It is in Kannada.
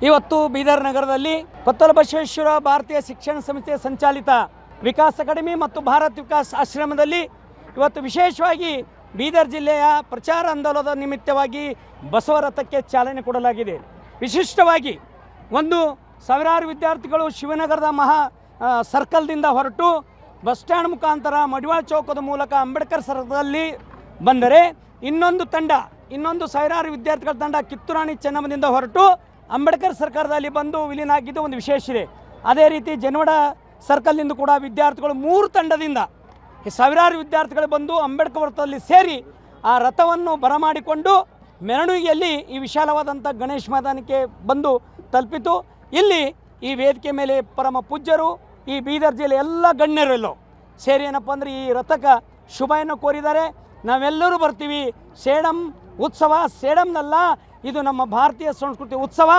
ಇವತ್ತು ಬೀದರ್ ನಗರದಲ್ಲಿ ಕೊತ್ತಲ ಬಸವೇಶ್ವರ ಭಾರತೀಯ ಶಿಕ್ಷಣ ಸಂಸ್ಥೆಯ ಸಂಚಾಲಿತ ವಿಕಾಸ್ ಅಕಾಡೆಮಿ ಮತ್ತು ಭಾರತ್ ವಿಕಾಸ್ ಆಶ್ರಮದಲ್ಲಿ ಇವತ್ತು ವಿಶೇಷವಾಗಿ ಬೀದರ್ ಜಿಲ್ಲೆಯ ಪ್ರಚಾರ ಆಂದೋಲನದ ನಿಮಿತ್ತವಾಗಿ ಬಸವ ರಥಕ್ಕೆ ಚಾಲನೆ ಕೊಡಲಾಗಿದೆ. ವಿಶಿಷ್ಟವಾಗಿ ಸಾವಿರಾರು ವಿದ್ಯಾರ್ಥಿಗಳು ಶಿವನಗರದ ಸರ್ಕಲ್ದಿಂದ ಹೊರಟು ಬಸ್ ಸ್ಟ್ಯಾಂಡ್ ಮುಖಾಂತರ ಮಡಿವಾಳ ಚೌಕದ ಮೂಲಕ ಅಂಬೇಡ್ಕರ್ ಸರ್ಕಲ್ನಲ್ಲಿ ಬಂದರೆ, ಇನ್ನೊಂದು ಸಾವಿರಾರು ವಿದ್ಯಾರ್ಥಿಗಳ ತಂಡ ಕಿತ್ತೂರಾಣಿ ಚೆನ್ನಮ್ಮದಿಂದ ಹೊರಟು ಅಂಬೇಡ್ಕರ್ ಸರ್ಕಾರದಲ್ಲಿ ಬಂದು ವಿಲೀನ ಆಗಿದ್ದು ಒಂದು ವಿಶೇಷ ಇದೆ. ಅದೇ ರೀತಿ ಜನವಾಡ ಸರ್ಕಲ್ನಿಂದ ಕೂಡ ವಿದ್ಯಾರ್ಥಿಗಳು 3 ತಂಡದಿಂದ ಸಾವಿರಾರು ವಿದ್ಯಾರ್ಥಿಗಳು ಬಂದು ಅಂಬೇಡ್ಕರ್ ವೃತ್ತದಲ್ಲಿ ಸೇರಿ ಆ ರಥವನ್ನು ಬರಮಾಡಿಕೊಂಡು ಮೆರವಣಿಗೆಯಲ್ಲಿ ಈ ವಿಶಾಲವಾದಂಥ ಗಣೇಶ ಮೈದಾನಕ್ಕೆ ಬಂದು ತಲುಪಿತು. ಇಲ್ಲಿ ಈ ವೇದಿಕೆ ಮೇಲೆ ಪರಮ ಪೂಜ್ಯರು, ಈ ಬೀದರ್ ಜಿಲ್ಲೆ ಎಲ್ಲ ಗಣ್ಯರೆಲ್ಲೋ ಸೇರಿ ಏನಪ್ಪ ಅಂದರೆ ಈ ರಥಕ್ಕೆ ಶುಭವನ್ನು ಕೋರಿದ್ದಾರೆ. ನಾವೆಲ್ಲರೂ ಬರ್ತೀವಿ. ಸೇಡಂ ಉತ್ಸವ ಸೇಡಂನಲ್ಲ, ಇದು ನಮ್ಮ ಭಾರತೀಯ ಸಂಸ್ಕೃತಿ ಉತ್ಸವ.